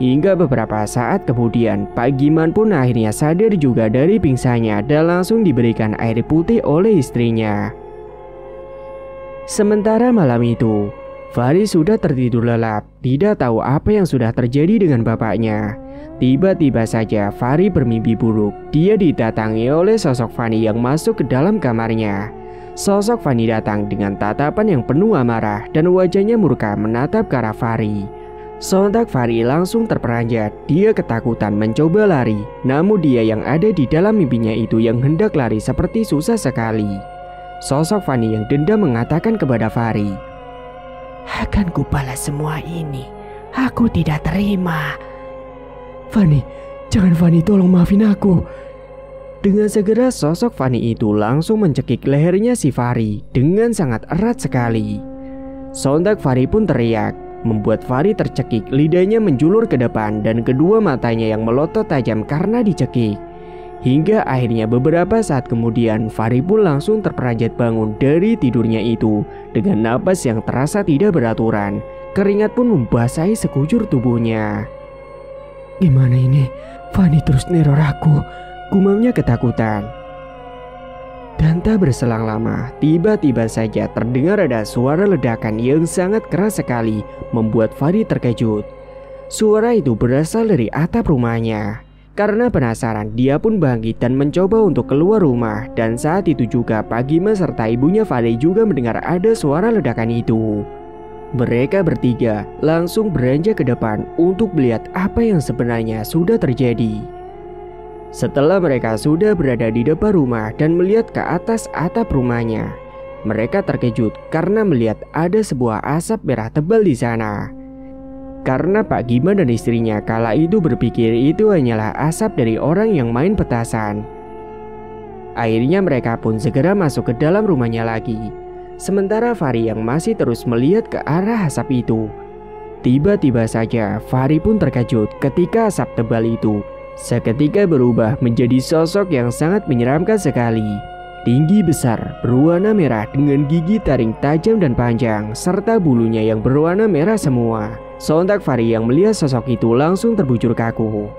Hingga beberapa saat kemudian Pak Giman pun akhirnya sadar juga dari pingsannya dan langsung diberikan air putih oleh istrinya. Sementara malam itu, Fahri sudah tertidur lelap, tidak tahu apa yang sudah terjadi dengan bapaknya. Tiba-tiba saja Fahri bermimpi buruk. Dia didatangi oleh sosok Fanny yang masuk ke dalam kamarnya. Sosok Fanny datang dengan tatapan yang penuh amarah dan wajahnya murka menatap ke arah Fahri. Sontak Fahri langsung terperanjat. Dia ketakutan mencoba lari, namun dia yang ada di dalam mimpinya itu yang hendak lari seperti susah sekali. Sosok Fanny yang dendam mengatakan kepada Fahri, "Akan kubalas semua ini. Aku tidak terima." "Fanny, jangan Fanny, tolong maafin aku." Dengan segera sosok Fanny itu langsung mencekik lehernya si Fahri dengan sangat erat sekali. Sontak Fahri pun teriak, membuat Fahri tercekik, lidahnya menjulur ke depan dan kedua matanya yang melotot tajam karena dicekik. Hingga akhirnya beberapa saat kemudian Fahri pun langsung terperanjat bangun dari tidurnya itu dengan napas yang terasa tidak beraturan. Keringat pun membasahi sekujur tubuhnya. "Gimana ini? Fanny terus neror aku," gumamnya ketakutan. Dan tak berselang lama, tiba-tiba saja terdengar ada suara ledakan yang sangat keras sekali, membuat Fahri terkejut. Suara itu berasal dari atap rumahnya. Karena penasaran, dia pun bangkit dan mencoba untuk keluar rumah. Dan saat itu juga Pak Giman serta ibunya Fahri juga mendengar ada suara ledakan itu. Mereka bertiga langsung beranjak ke depan untuk melihat apa yang sebenarnya sudah terjadi. Setelah mereka sudah berada di depan rumah dan melihat ke atas atap rumahnya, mereka terkejut karena melihat ada sebuah asap merah tebal di sana. Karena Pak Giman dan istrinya kala itu berpikir itu hanyalah asap dari orang yang main petasan. Akhirnya mereka pun segera masuk ke dalam rumahnya lagi. Sementara Fahri yang masih terus melihat ke arah asap itu. Tiba-tiba saja Fahri pun terkejut ketika asap tebal itu seketika berubah menjadi sosok yang sangat menyeramkan sekali. Tinggi besar, berwarna merah dengan gigi taring tajam dan panjang, serta bulunya yang berwarna merah semua. Sontak Fahri yang melihat sosok itu langsung terbujur kaku.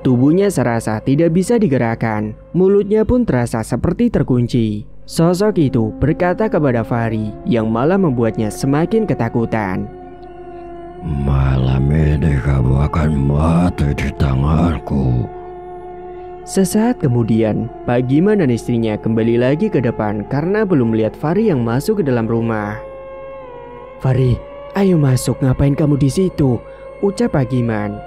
Tubuhnya serasa tidak bisa digerakkan, mulutnya pun terasa seperti terkunci. Sosok itu berkata kepada Fahri yang malah membuatnya semakin ketakutan. Malam ini kamu akan mati di tanganku. Sesaat kemudian, Pak Giman dan istrinya kembali lagi ke depan karena belum melihat Fahri yang masuk ke dalam rumah. Fahri, ayo masuk, ngapain kamu di situ? Ucap Pak Giman.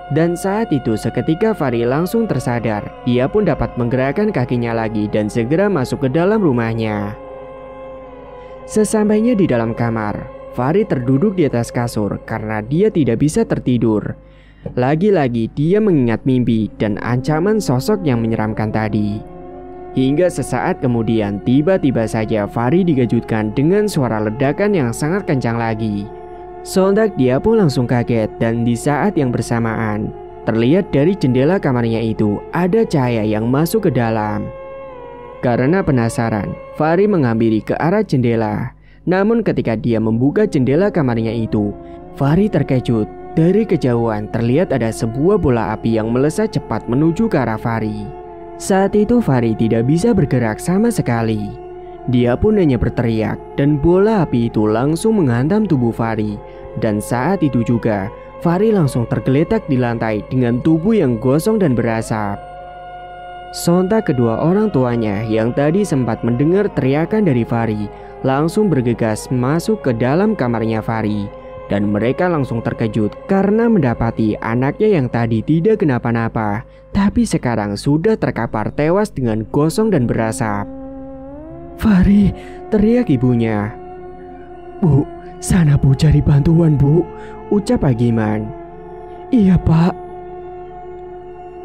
Dan saat itu seketika Fahri langsung tersadar. Dia pun dapat menggerakkan kakinya lagi dan segera masuk ke dalam rumahnya. Sesampainya di dalam kamar, Fahri terduduk di atas kasur karena dia tidak bisa tertidur. Lagi-lagi dia mengingat mimpi dan ancaman sosok yang menyeramkan tadi. Hingga sesaat kemudian tiba-tiba saja Fahri dikejutkan dengan suara ledakan yang sangat kencang lagi. Sontak dia pun langsung kaget dan di saat yang bersamaan terlihat dari jendela kamarnya itu ada cahaya yang masuk ke dalam. Karena penasaran, Fahri menghampiri ke arah jendela. Namun ketika dia membuka jendela kamarnya itu, Fahri terkejut. Dari kejauhan terlihat ada sebuah bola api yang melesat cepat menuju ke arah Fahri. Saat itu Fahri tidak bisa bergerak sama sekali. Dia pun hanya berteriak dan bola api itu langsung menghantam tubuh Fahri. Dan saat itu juga Fahri langsung tergeletak di lantai dengan tubuh yang gosong dan berasap. Sontak kedua orang tuanya yang tadi sempat mendengar teriakan dari Fahri langsung bergegas masuk ke dalam kamarnya Fahri. Dan mereka langsung terkejut karena mendapati anaknya yang tadi tidak kenapa-napa, tapi sekarang sudah terkapar tewas dengan gosong dan berasap. Fahri, teriak ibunya. Bu, sana Bu cari bantuan Bu, ucap Pak Giman. Iya Pak.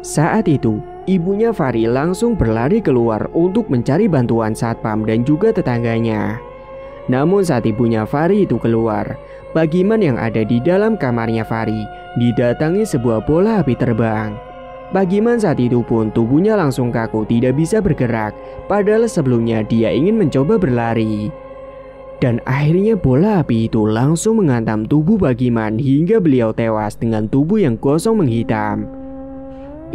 Saat itu, ibunya Fahri langsung berlari keluar untuk mencari bantuan satpam dan juga tetangganya. Namun saat ibunya Fahri itu keluar, Pak Giman yang ada di dalam kamarnya Fahri didatangi sebuah bola api terbang. Pak Giman saat itu pun tubuhnya langsung kaku, tidak bisa bergerak, padahal sebelumnya dia ingin mencoba berlari. Dan akhirnya bola api itu langsung menghantam tubuh Pak Giman hingga beliau tewas dengan tubuh yang gosong menghitam.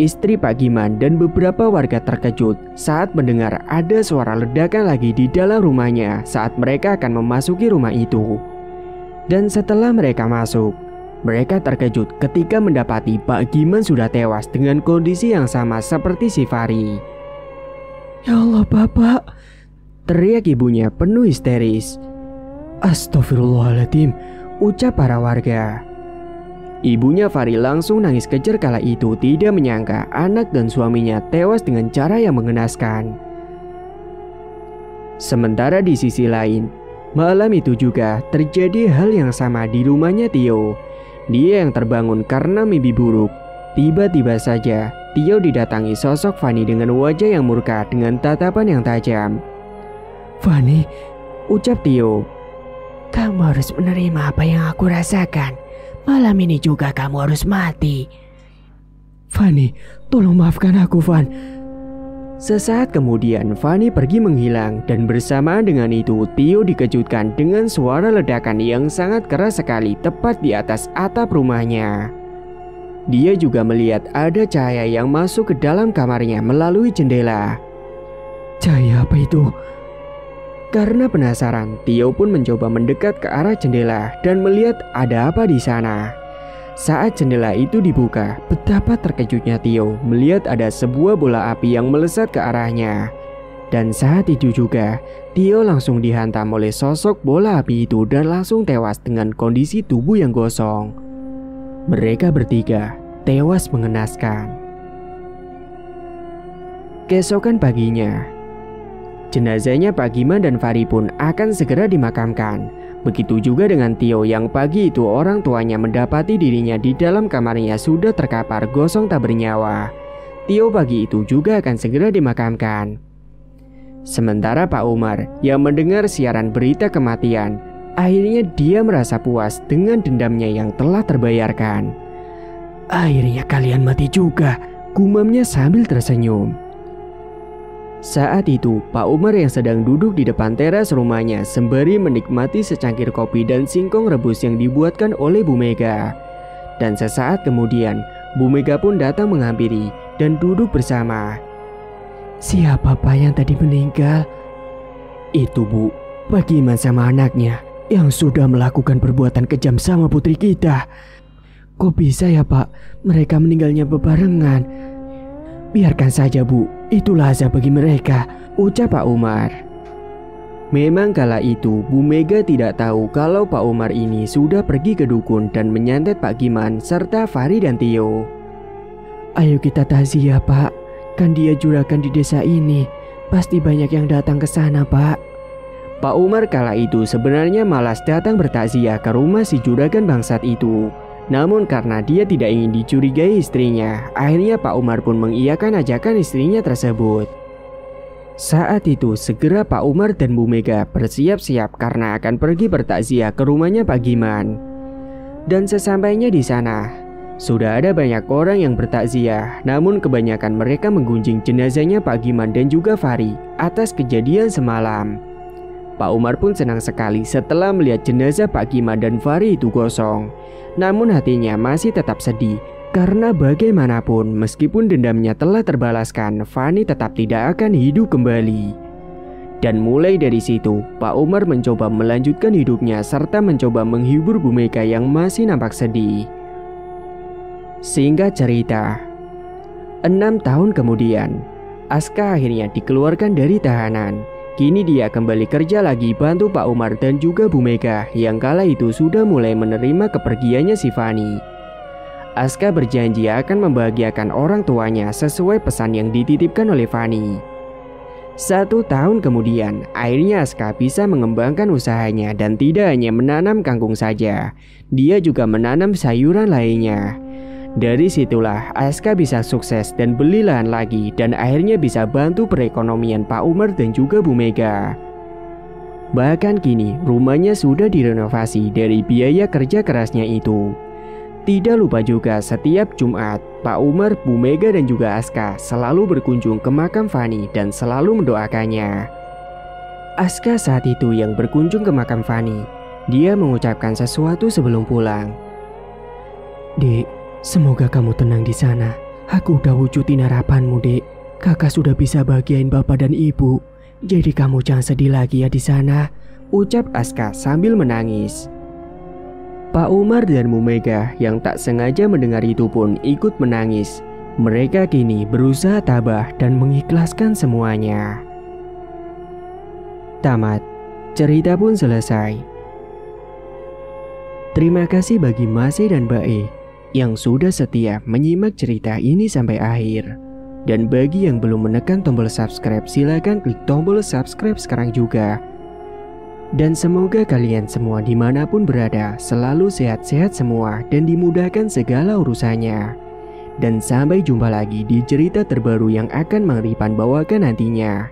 Istri Pak Giman dan beberapa warga terkejut saat mendengar ada suara ledakan lagi di dalam rumahnya saat mereka akan memasuki rumah itu. Dan setelah mereka masuk, mereka terkejut ketika mendapati Pak Giman sudah tewas dengan kondisi yang sama seperti si Fahri. Ya Allah Bapak, teriak ibunya penuh histeris. Astagfirullahaladzim, ucap para warga. Ibunya Fahri langsung nangis kejer kala itu tidak menyangka anak dan suaminya tewas dengan cara yang mengenaskan. Sementara di sisi lain, malam itu juga terjadi hal yang sama di rumahnya Tio. Dia yang terbangun karena mimpi buruk. Tiba-tiba saja Tio didatangi sosok Fanny dengan wajah yang murka dengan tatapan yang tajam. Fanny, ucap Tio, kamu harus menerima apa yang aku rasakan. Malam ini juga kamu harus mati. Fanny, tolong maafkan aku, Van. Sesaat kemudian Fanny pergi menghilang dan bersamaan dengan itu Tio dikejutkan dengan suara ledakan yang sangat keras sekali tepat di atas atap rumahnya. Dia juga melihat ada cahaya yang masuk ke dalam kamarnya melalui jendela. Cahaya apa itu? Karena penasaran, Tio pun mencoba mendekat ke arah jendela dan melihat ada apa di sana. Saat jendela itu dibuka, betapa terkejutnya Tio melihat ada sebuah bola api yang melesat ke arahnya. Dan saat itu juga, Tio langsung dihantam oleh sosok bola api itu dan langsung tewas dengan kondisi tubuh yang gosong. Mereka bertiga tewas mengenaskan. Keesokan paginya, jenazahnya Pak Giman dan Fari pun akan segera dimakamkan. Begitu juga dengan Tio yang pagi itu orang tuanya mendapati dirinya di dalam kamarnya sudah terkapar gosong tak bernyawa. Tio pagi itu juga akan segera dimakamkan. Sementara Pak Umar yang mendengar siaran berita kematian, akhirnya dia merasa puas dengan dendamnya yang telah terbayarkan. Akhirnya kalian mati juga, gumamnya sambil tersenyum. Saat itu, Pak Umar yang sedang duduk di depan teras rumahnya sembari menikmati secangkir kopi dan singkong rebus yang dibuatkan oleh Bu Mega. Dan sesaat kemudian, Bu Mega pun datang menghampiri dan duduk bersama. Siapa Pak yang tadi meninggal? Itu Bu, Pak Giman sama anaknya yang sudah melakukan perbuatan kejam sama putri kita. Kok bisa ya Pak, mereka meninggalnya bebarengan? Biarkan saja Bu, itulah azab bagi mereka, ucap Pak Umar. Memang kala itu Bu Mega tidak tahu kalau Pak Umar ini sudah pergi ke dukun dan menyantet Pak Giman serta Fari dan Tio. Ayo kita takziah Pak, kan dia juragan di desa ini, pasti banyak yang datang ke sana Pak. Pak Umar kala itu sebenarnya malas datang bertakziah ke rumah si juragan bangsat itu. Namun karena dia tidak ingin dicurigai istrinya, akhirnya Pak Umar pun mengiyakan ajakan istrinya tersebut. Saat itu segera Pak Umar dan Bu Mega bersiap-siap karena akan pergi bertakziah ke rumahnya Pak Giman. Dan sesampainya di sana, sudah ada banyak orang yang bertakziah, namun kebanyakan mereka menggunjing jenazahnya Pak Giman dan juga Fari atas kejadian semalam. Pak Umar pun senang sekali setelah melihat jenazah Pak Giman dan Fari itu kosong. Namun hatinya masih tetap sedih karena bagaimanapun meskipun dendamnya telah terbalaskan, Fani tetap tidak akan hidup kembali. Dan mulai dari situ, Pak Umar mencoba melanjutkan hidupnya serta mencoba menghibur Bu Mega yang masih nampak sedih. Singkat cerita, 6 tahun kemudian, Aska akhirnya dikeluarkan dari tahanan. Kini dia kembali kerja lagi bantu Pak Umar dan juga Bu Mega yang kala itu sudah mulai menerima kepergiannya si Fani. Aska berjanji akan membahagiakan orang tuanya sesuai pesan yang dititipkan oleh Fani. 1 tahun kemudian, akhirnya Aska bisa mengembangkan usahanya dan tidak hanya menanam kangkung saja, dia juga menanam sayuran lainnya. Dari situlah Aska bisa sukses dan beli lahan lagi dan akhirnya bisa bantu perekonomian Pak Umar dan juga Bu Mega. Bahkan kini rumahnya sudah direnovasi dari biaya kerja kerasnya itu. Tidak lupa juga setiap Jumat, Pak Umar, Bu Mega dan juga Aska selalu berkunjung ke makam Fani dan selalu mendoakannya. Aska saat itu yang berkunjung ke makam Fani, dia mengucapkan sesuatu sebelum pulang. Dek, semoga kamu tenang di sana. Aku udah wujudin harapanmu, Dek. Kakak sudah bisa bahagiain bapak dan ibu. Jadi kamu jangan sedih lagi ya di sana, ucap Aska sambil menangis. Pak Umar dan Bu Mega yang tak sengaja mendengar itu pun ikut menangis. Mereka kini berusaha tabah dan mengikhlaskan semuanya. Tamat. Cerita pun selesai. Terima kasih bagi Mase dan Bae yang sudah setia menyimak cerita ini sampai akhir. Dan bagi yang belum menekan tombol subscribe, silakan klik tombol subscribe sekarang juga. Dan semoga kalian semua dimanapun berada selalu sehat-sehat semua dan dimudahkan segala urusannya. Dan sampai jumpa lagi di cerita terbaru yang akan Mang Ripan bawakan nantinya.